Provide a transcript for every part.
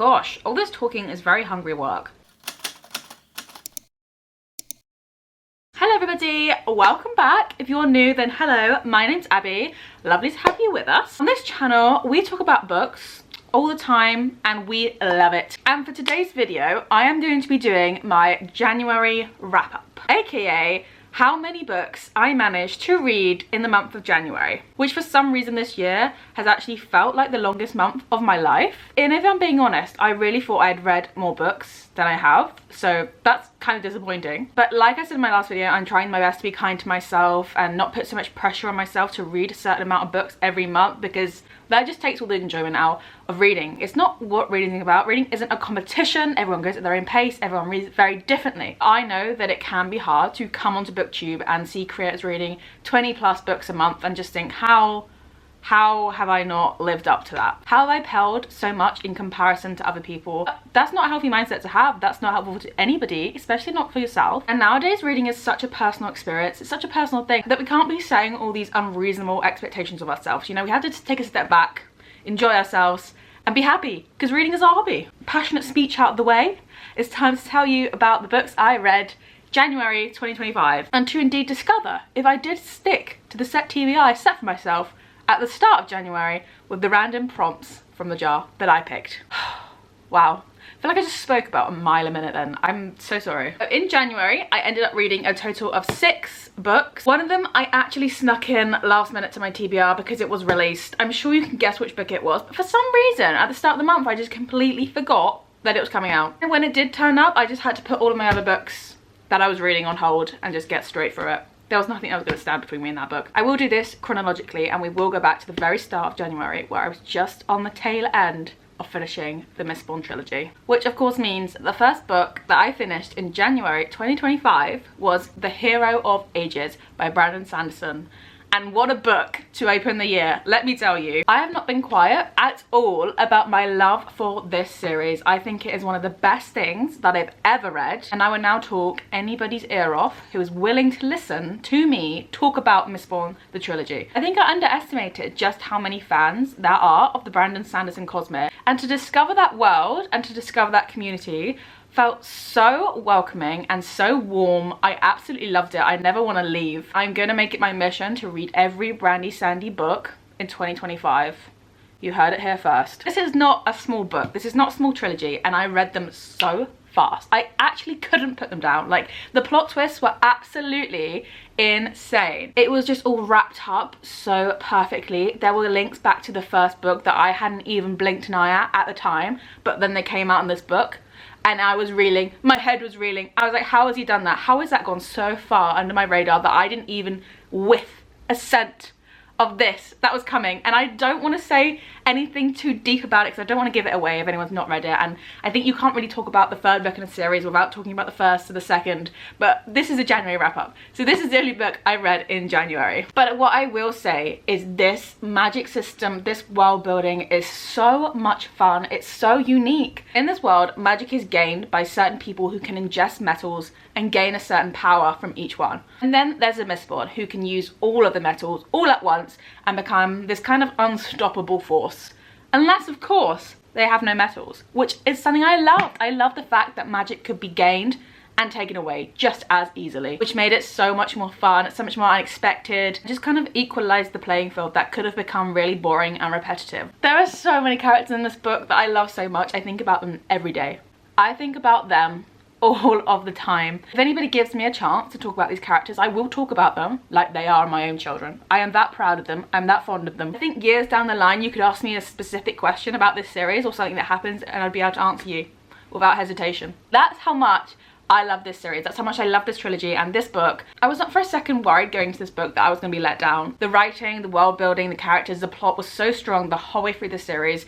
Gosh, all this talking is very hungry work. Hello everybody, welcome back. If you're new, then hello, my name's Abby. Lovely to have you with us. On this channel, we talk about books all the time and we love it. And for today's video, I am going to be doing my January wrap-up, aka how many books I managed to read in the month of January, which for some reason this year has actually felt like the longest month of my life. And if I'm being honest, I really thought I'd read more books than I have, so that's kind of disappointing. But like I said in my last video, I'm trying my best to be kind to myself and not put so much pressure on myself to read a certain amount of books every month, because that just takes all the enjoyment out of reading. It's not what reading is about. Reading isn't a competition. Everyone goes at their own pace. Everyone reads very differently. I know that it can be hard to come onto Booktube and see creators reading 20+ books a month and just think, how have I not lived up to that? How have I paled so much in comparison to other people? That's not a healthy mindset to have. That's not helpful to anybody, especially not for yourself. And nowadays, reading is such a personal experience. It's such a personal thing that we can't be setting all these unreasonable expectations of ourselves. You know, we have to take a step back, enjoy ourselves, and be happy, because reading is our hobby. Passionate speech out of the way. It's time to tell you about the books I read January 2025, and to indeed discover if I did stick to the set TBR I set for myself at the start of January with the random prompts from the jar that I picked. Wow. I feel like I just spoke about a mile a minute then. I'm so sorry. In January, I ended up reading a total of 6 books. One of them I actually snuck in last minute to my TBR because it was released. I'm sure you can guess which book it was, but for some reason at the start of the month, I just completely forgot that it was coming out. And when it did turn up, I just had to put all of my other books that I was reading on hold and just get straight through it. There was nothing that was going to stand between me and that book. I will do this chronologically, and we will go back to the very start of January, where I was just on the tail end of finishing the Mistborn trilogy. Which of course means the first book that I finished in January 2025 was The Hero of Ages by Brandon Sanderson. And what a book to open the year, let me tell you. I have not been quiet at all about my love for this series. I think it is one of the best things that I've ever read, and I will now talk anybody's ear off who is willing to listen to me talk about Mistborn, the trilogy. I think I underestimated just how many fans there are of the Brandon Sanderson cosmere, and to discover that world and to discover that community felt so welcoming and so warm. I absolutely loved it. I never want to leave. I'm going to make it my mission to read every Brandy Sandy book in 2025. You heard it here first. This is not a small book. This is not a small trilogy, and I read them so fast. I actually couldn't put them down. Like, the plot twists were absolutely insane. It was just all wrapped up so perfectly. There were links back to the first book that I hadn't even blinked an eye at the time, but then they came out in this book. And I was reeling, my head was reeling. I was like, how has he done that? How has that gone so far under my radar that I didn't even whiff a scent of this that was coming? And I don't want to say anything too deep about it because I don't want to give it away if anyone's not read it. And I think you can't really talk about the third book in a series without talking about the first or the second. But this is a January wrap-up. So this is the only book I read in January. But what I will say is this magic system, this world building is so much fun. It's so unique. In this world, magic is gained by certain people who can ingest metals and gain a certain power from each one. And then there's a Mistborn who can use all of the metals all at once and become this kind of unstoppable force. Unless, of course, they have no metals, which is something I loved. I love the fact that magic could be gained and taken away just as easily, which made it so much more fun, so much more unexpected. Just kind of equalized the playing field that could have become really boring and repetitive. There are so many characters in this book that I love so much. I think about them every day. I think about them all of the time. If anybody gives me a chance to talk about these characters, I will talk about them like they are my own children. I am that proud of them. I'm that fond of them. I think years down the line, you could ask me a specific question about this series or something that happens and I'd be able to answer you without hesitation. That's how much I love this series. That's how much I love this trilogy and this book. I was not for a second worried going into this book that I was going to be let down. The writing, the world building, the characters, the plot was so strong the whole way through the series.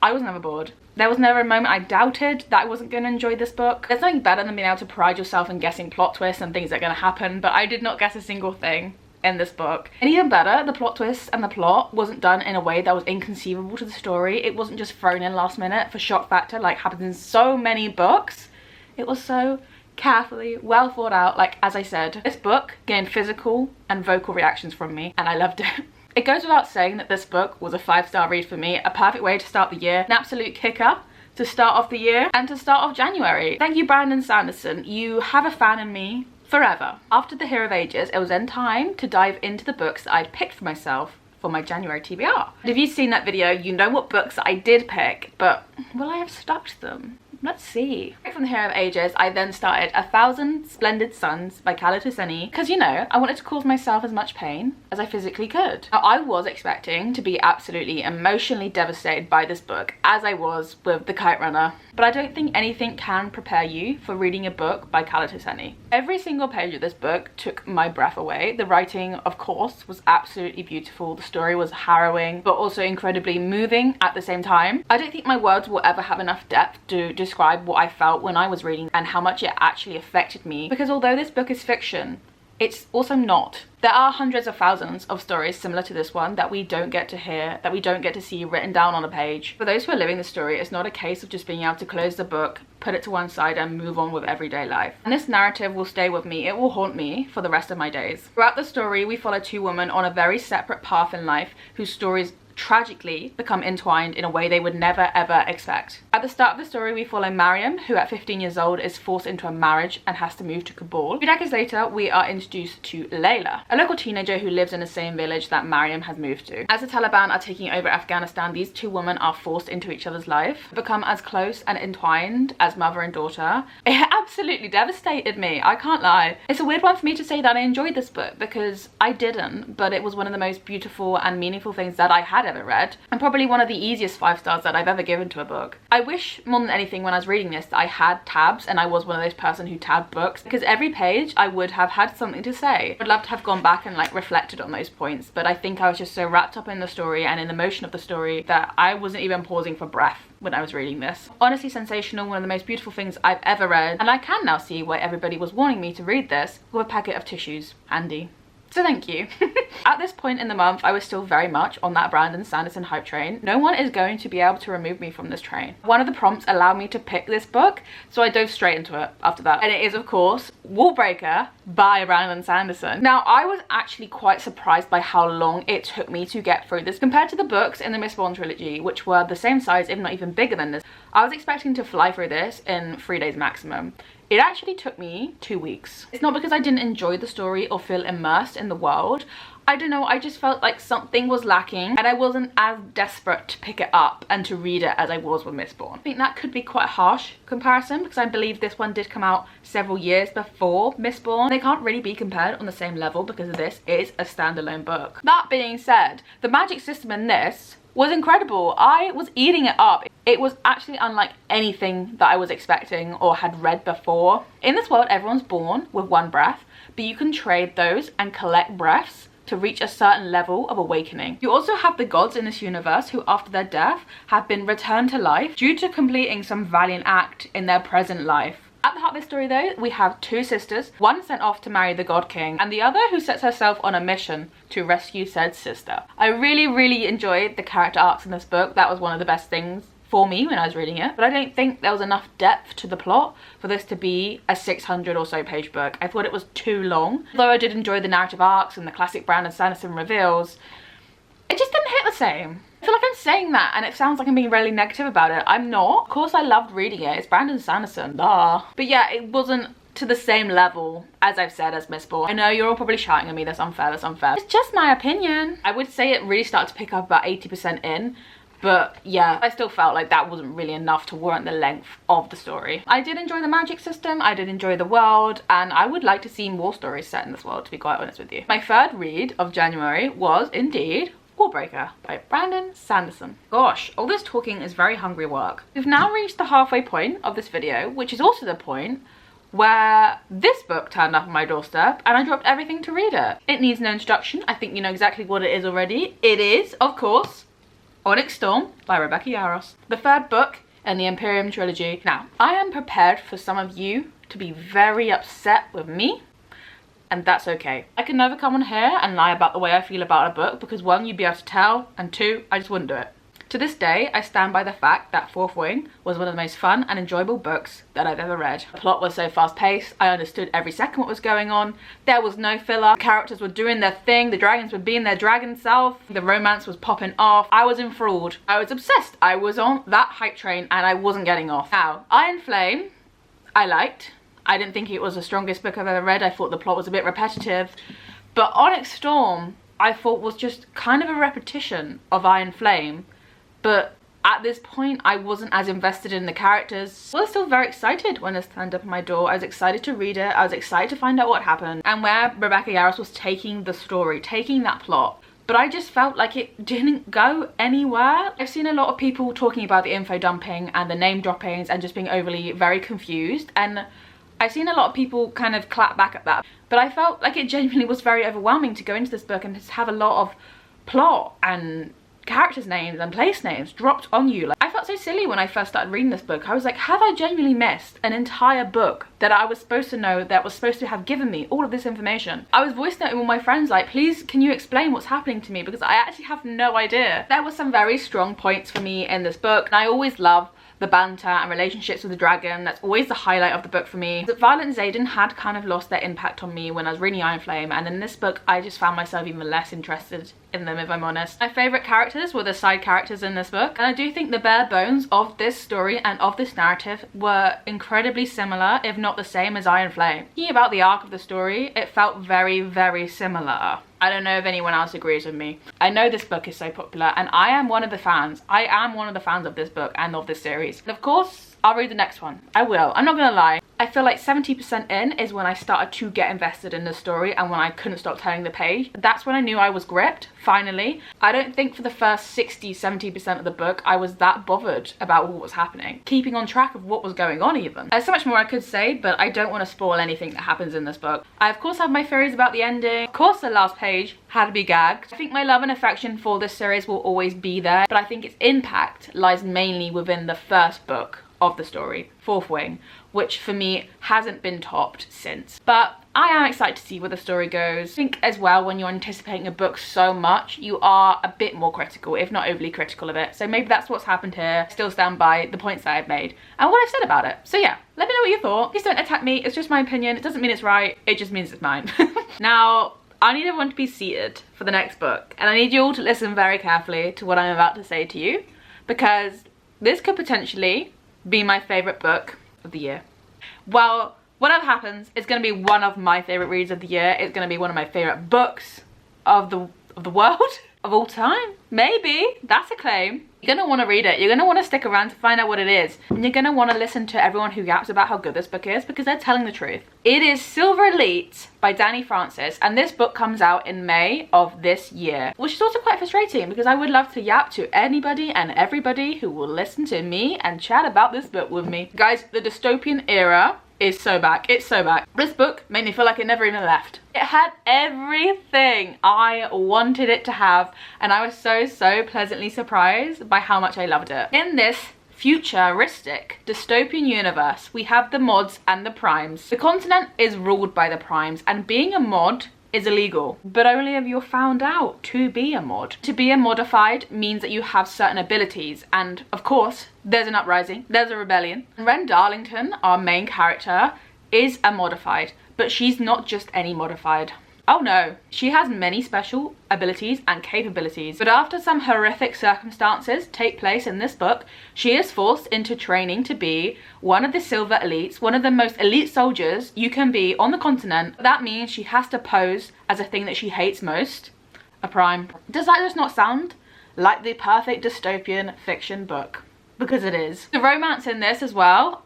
I was never bored. There was never a moment I doubted that I wasn't going to enjoy this book. There's nothing better than being able to pride yourself in guessing plot twists and things that are going to happen, but I did not guess a single thing in this book. And even better, the plot twist and the plot wasn't done in a way that was inconceivable to the story. It wasn't just thrown in last minute for shock factor like happens in so many books. It was so carefully, well thought out. Like, as I said, this book gained physical and vocal reactions from me, and I loved it. It goes without saying that this book was a 5-star read for me, a perfect way to start the year, an absolute kicker to start off the year and to start off January. Thank you, Brandon Sanderson. You have a fan in me forever. After The Hero of Ages, it was then time to dive into the books that I'd picked for myself for my January TBR. If you've seen that video, you know what books I did pick, but will I have stuck to them? Let's see. Right from The Hero of Ages, I then started 1,000 Splendid Suns by Khaled Hosseini because, you know, I wanted to cause myself as much pain as I physically could. Now, I was expecting to be absolutely emotionally devastated by this book, as I was with The Kite Runner, but I don't think anything can prepare you for reading a book by Khaled Hosseini. Every single page of this book took my breath away. The writing, of course, was absolutely beautiful. The story was harrowing, but also incredibly moving at the same time. I don't think my words will ever have enough depth to describe what I felt when I was reading and how much it actually affected me, because although this book is fiction, it's also not. There are hundreds of thousands of stories similar to this one that we don't get to hear, that we don't get to see written down on a page. For those who are living the story, it's not a case of just being able to close the book, put it to one side and move on with everyday life. And this narrative will stay with me. It will haunt me for the rest of my days. Throughout the story, we follow two women on a very separate path in life whose stories tragically become entwined in a way they would never ever expect. At the start of the story, we follow Mariam, who at 15 years old is forced into a marriage and has to move to Kabul. 2 decades later, we are introduced to Layla, a local teenager who lives in the same village that Mariam has moved to. As the Taliban are taking over Afghanistan, these two women are forced into each other's life, become as close and entwined as mother and daughter. It absolutely devastated me, I can't lie. It's a weird one for me to say that I enjoyed this book, because I didn't, but it was one of the most beautiful and meaningful things that I had ever read, and probably one of the easiest 5 stars that I've ever given to a book. I wish more than anything when I was reading this that I had tabs and I was one of those person who tabbed books, because every page I would have had something to say. I'd love to have gone back and like reflected on those points, but I think I was just so wrapped up in the story and in the motion of the story that I wasn't even pausing for breath when I was reading this. Honestly sensational, one of the most beautiful things I've ever read, and I can now see why everybody was warning me to read this with a packet of tissues handy. So thank you. At this point in the month, I was still very much on that Brandon Sanderson hype train. No one is going to be able to remove me from this train. One of the prompts allowed me to pick this book, so I dove straight into it after that. And it is, of course, Warbreaker by Brandon Sanderson. Now, I was actually quite surprised by how long it took me to get through this compared to the books in the Mistborn trilogy, which were the same size, if not even bigger than this. I was expecting to fly through this in 3 days maximum. It actually took me 2 weeks. It's not because I didn't enjoy the story or feel immersed in the world. I don't know, I just felt like something was lacking and I wasn't as desperate to pick it up and to read it as I was with Mistborn. I think that could be quite a harsh comparison because I believe this one did come out several years before Mistborn. They can't really be compared on the same level because this is a standalone book. That being said, the magic system in this was incredible. I was eating it up. It was actually unlike anything that I was expecting or had read before. In this world, everyone's born with one breath, but you can trade those and collect breaths to reach a certain level of awakening. You also have the gods in this universe who, after their death, have been returned to life due to completing some valiant act in their present life. At the heart of this story though, we have 2 sisters, one sent off to marry the God King and the other who sets herself on a mission to rescue said sister. I really enjoyed the character arcs in this book. That was one of the best things for me when I was reading it, but I don't think there was enough depth to the plot for this to be a 600 or so page book. I thought it was too long. Although I did enjoy the narrative arcs and the classic Brandon Sanderson reveals, it just didn't hit the same. I feel like I'm saying that and it sounds like I'm being really negative about it. I'm not. Of course I loved reading it. It's Brandon Sanderson, duh. But yeah, it wasn't to the same level, as I've said, as Mistborn. I know you're all probably shouting at me, that's unfair, that's unfair. It's just my opinion. I would say it really started to pick up about 80% in. But yeah, I still felt like that wasn't really enough to warrant the length of the story. I did enjoy the magic system, I did enjoy the world, and I would like to see more stories set in this world, to be quite honest with you. My third read of January was indeed Warbreaker by Brandon Sanderson. Gosh, all this talking is very hungry work. We've now reached the halfway point of this video, which is also the point where this book turned up on my doorstep and I dropped everything to read it. It needs no introduction. I think you know exactly what it is already. It is, of course, Onyx by Rebecca Yarros, the 3rd book in the Imperium trilogy. Now, I am prepared for some of you to be very upset with me, and that's okay. I can never come on here and lie about the way I feel about a book because 1, you'd be able to tell, and 2, I just wouldn't do it. To this day, I stand by the fact that Fourth Wing was one of the most fun and enjoyable books that I've ever read. The plot was so fast paced, I understood every second what was going on. There was no filler, the characters were doing their thing, the dragons were being their dragon self, the romance was popping off. I was enthralled. I was obsessed. I was on that hype train and I wasn't getting off. Now, Iron Flame, I liked. I didn't think it was the strongest book I've ever read. I thought the plot was a bit repetitive. But Onyx Storm, I thought was just kind of a repetition of Iron Flame. But at this point, I wasn't as invested in the characters. I was still very excited when it turned up at my door. I was excited to read it. I was excited to find out what happened and where Rebecca Yarros was taking the story, taking that plot. But I just felt like it didn't go anywhere. I've seen a lot of people talking about the info dumping and the name droppings and just being overly very confused. And I've seen a lot of people kind of clap back at that. But I felt like it genuinely was very overwhelming to go into this book and just have a lot of plot and characters' names and place names dropped on you. Like, I felt so silly when I first started reading this book. I was like, have I genuinely missed an entire book that I was supposed to know, that was supposed to have given me all of this information? I was voice noting with my friends like, please can you explain what's happening to me, because I actually have no idea. There were some very strong points for me in this book, and I always love the banter and relationships with the dragon. That's always the highlight of the book for me. But Violet and Xaden had kind of lost their impact on me when I was reading Iron Flame, and in this book I just found myself even less interested in them, if I'm honest. My favourite characters were the side characters in this book, and I do think the bare bones of this story and of this narrative were incredibly similar, if not the same, as Iron Flame. Thinking about the arc of the story, it felt very, very similar. I don't know if anyone else agrees with me. I know this book is so popular and I am one of the fans. I am one of the fans of this book and of this series. And of course, I'll read the next one. I will. I'm not gonna lie. I feel like 70% in is when I started to get invested in the story and when I couldn't stop turning the page. That's when I knew I was gripped, finally. I don't think for the first 60-70% of the book I was that bothered about what was happening, keeping on track of what was going on even. There's so much more I could say, but I don't want to spoil anything that happens in this book. I of course have my theories about the ending. Of course the last page had to be gagged. I think my love and affection for this series will always be there, but I think its impact lies mainly within the first book of the story, Fourth Wing, which for me hasn't been topped since. But I am excited to see where the story goes. I think as well, when you're anticipating a book so much, you are a bit more critical, if not overly critical of it. So maybe that's what's happened here. I still stand by the points that I've made and what I've said about it. So yeah, let me know what you thought. Please don't attack me, it's just my opinion. It doesn't mean it's right, it just means it's mine. Now, I need everyone to be seated for the next book, and I need you all to listen very carefully to what I'm about to say to you, because this could potentially be my favourite book of the year. Well, whatever happens, it's going to be one of my favourite reads of the year. It's going to be one of my favourite books of the world, of all time. Maybe. That's a claim. You're going to want to read it. You're going to want to stick around to find out what it is. And you're going to want to listen to everyone who yaps about how good this book is, because they're telling the truth. It is Silver Elite by Danny Francis, and this book comes out in May of this year, which is also quite frustrating because I would love to yap to anybody and everybody who will listen to me and chat about this book with me. Guys, the dystopian era is so back. It's so back. This book made me feel like it never even left. It had everything I wanted it to have, and I was so pleasantly surprised by how much I loved it. In this futuristic dystopian universe, we have the mods and the primes. The continent is ruled by the primes, and being a mod is illegal, but only if you're found out to be a mod. To be a modified means that you have certain abilities, and of course there's an uprising, there's a rebellion. Ren Darlington, our main character, is a modified, but she's not just any modified. Oh no, she has many special abilities and capabilities, but after some horrific circumstances take place in this book, she is forced into training to be one of the Silver Elites, one of the most elite soldiers you can be on the continent. That means she has to pose as a thing that she hates most, a prime. Does that just not sound like the perfect dystopian fiction book? Because it is. The romance in this as well,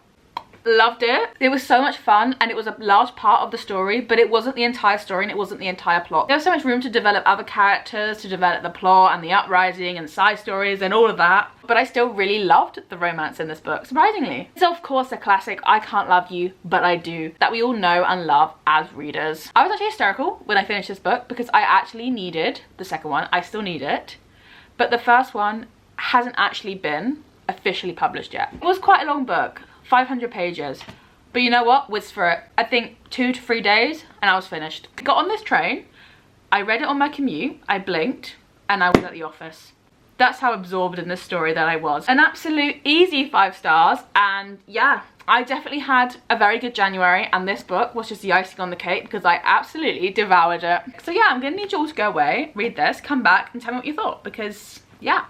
loved it. It was so much fun, and it was a large part of the story, but it wasn't the entire story and it wasn't the entire plot. There was so much room to develop other characters, to develop the plot and the uprising and side stories and all of that, but I still really loved the romance in this book, surprisingly. It's of course a classic I Can't Love You But I Do that we all know and love as readers. I was actually hysterical when I finished this book because I actually needed the second one. I still need it, but the first one hasn't actually been officially published yet. It was quite a long book, 500 pages, but you know what, whiz for it. I think 2 to 3 days and I was finished. Got on this train, I read it on my commute, I blinked, and I was at the office. That's how absorbed in this story that I was. An absolute easy 5 stars, and yeah, I definitely had a very good January, and this book was just the icing on the cake because I absolutely devoured it. So yeah, I'm gonna need you all to go away, read this, come back and tell me what you thought, because yeah,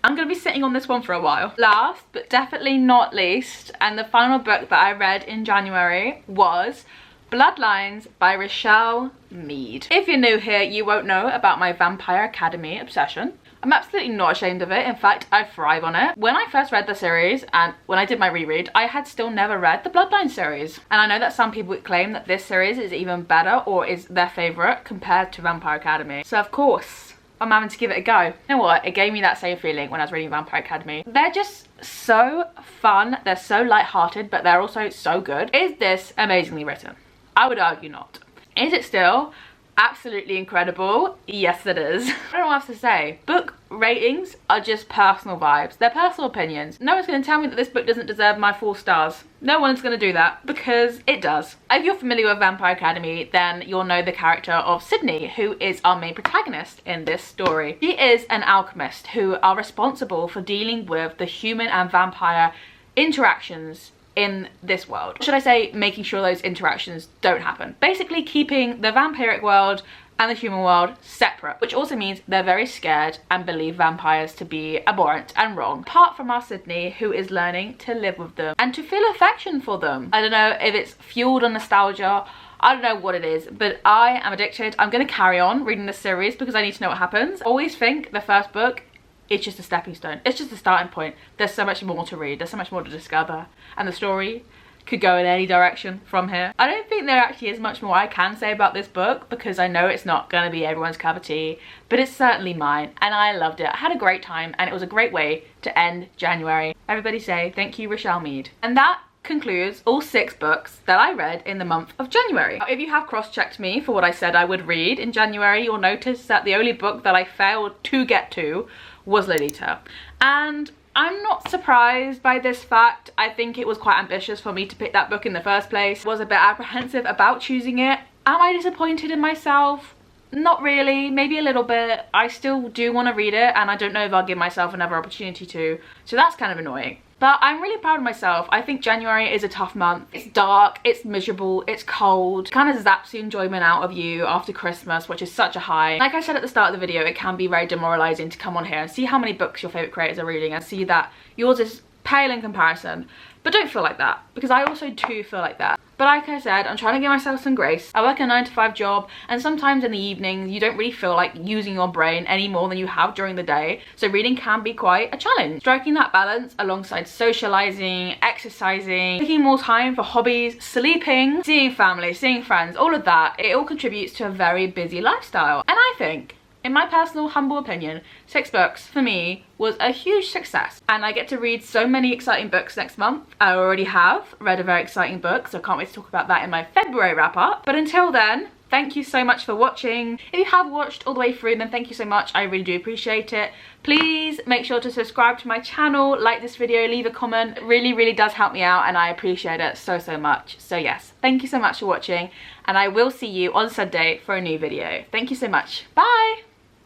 I'm gonna be sitting on this one for a while. Last but definitely not least, and the final book that I read in January was Bloodlines by Richelle Mead. If you're new here, you won't know about my Vampire Academy obsession. I'm absolutely not ashamed of it. In fact, I thrive on it. When I first read the series and when I did my reread, I had still never read the Bloodline series. And I know that some people claim that this series is even better or is their favourite compared to Vampire Academy. So of course, I'm having to give it a go. You know what? It gave me that same feeling when I was reading Vampire Academy. They're just so fun. They're so light-hearted, but they're also so good. Is this amazingly written? I would argue not. Is it still absolutely incredible? Yes, it is. I don't know what else to say. Book ratings are just personal vibes. They're personal opinions. No one's going to tell me that this book doesn't deserve my 4 stars. No one's going to do that, because it does. If you're familiar with Vampire Academy, then you'll know the character of Sydney, who is our main protagonist in this story. She is an alchemist who are responsible for dealing with the human and vampire interactions in this world. Should I say making sure those interactions don't happen. Basically keeping the vampiric world and the human world separate, which also means they're very scared and believe vampires to be abhorrent and wrong. Apart from our Sydney, who is learning to live with them and to feel affection for them. I don't know if it's fueled on nostalgia, I don't know what it is, but I am addicted. I'm gonna carry on reading this series because I need to know what happens. I always think the first book, it's just a stepping stone. It's just a starting point. There's so much more to read. There's so much more to discover. And the story could go in any direction from here. I don't think there actually is much more I can say about this book because I know it's not going to be everyone's cup of tea, but it's certainly mine and I loved it. I had a great time and it was a great way to end January. Everybody say thank you, Richelle Mead. And that concludes all 6 books that I read in the month of January. If you have cross-checked me for what I said I would read in January, you'll notice that the only book that I failed to get to was Lolita. And I'm not surprised by this fact. I think it was quite ambitious for me to pick that book in the first place. I was a bit apprehensive about choosing it. Am I disappointed in myself? Not really, maybe a little bit. I still do want to read it and I don't know if I'll give myself another opportunity to. So that's kind of annoying. But I'm really proud of myself. I think January is a tough month. It's dark, it's miserable, it's cold. It kind of zaps the enjoyment out of you after Christmas, which is such a high. Like I said at the start of the video, it can be very demoralizing to come on here and see how many books your favorite creators are reading and see that yours is pale in comparison. But don't feel like that, because I also too feel like that. But like I said, I'm trying to give myself some grace. I work a 9-to-5 job and sometimes in the evenings you don't really feel like using your brain any more than you have during the day. So reading can be quite a challenge. Striking that balance alongside socializing, exercising, taking more time for hobbies, sleeping, seeing family, seeing friends, all of that, it all contributes to a very busy lifestyle. And I think, in my personal humble opinion, 6 books for me was a huge success. And I get to read so many exciting books next month. I already have read a very exciting book, so I can't wait to talk about that in my February wrap up. But until then, thank you so much for watching. If you have watched all the way through, then thank you so much. I really do appreciate it. Please make sure to subscribe to my channel, like this video, leave a comment. It really, really does help me out and I appreciate it so, so much. So yes, thank you so much for watching and I will see you on Sunday for a new video. Thank you so much. Bye!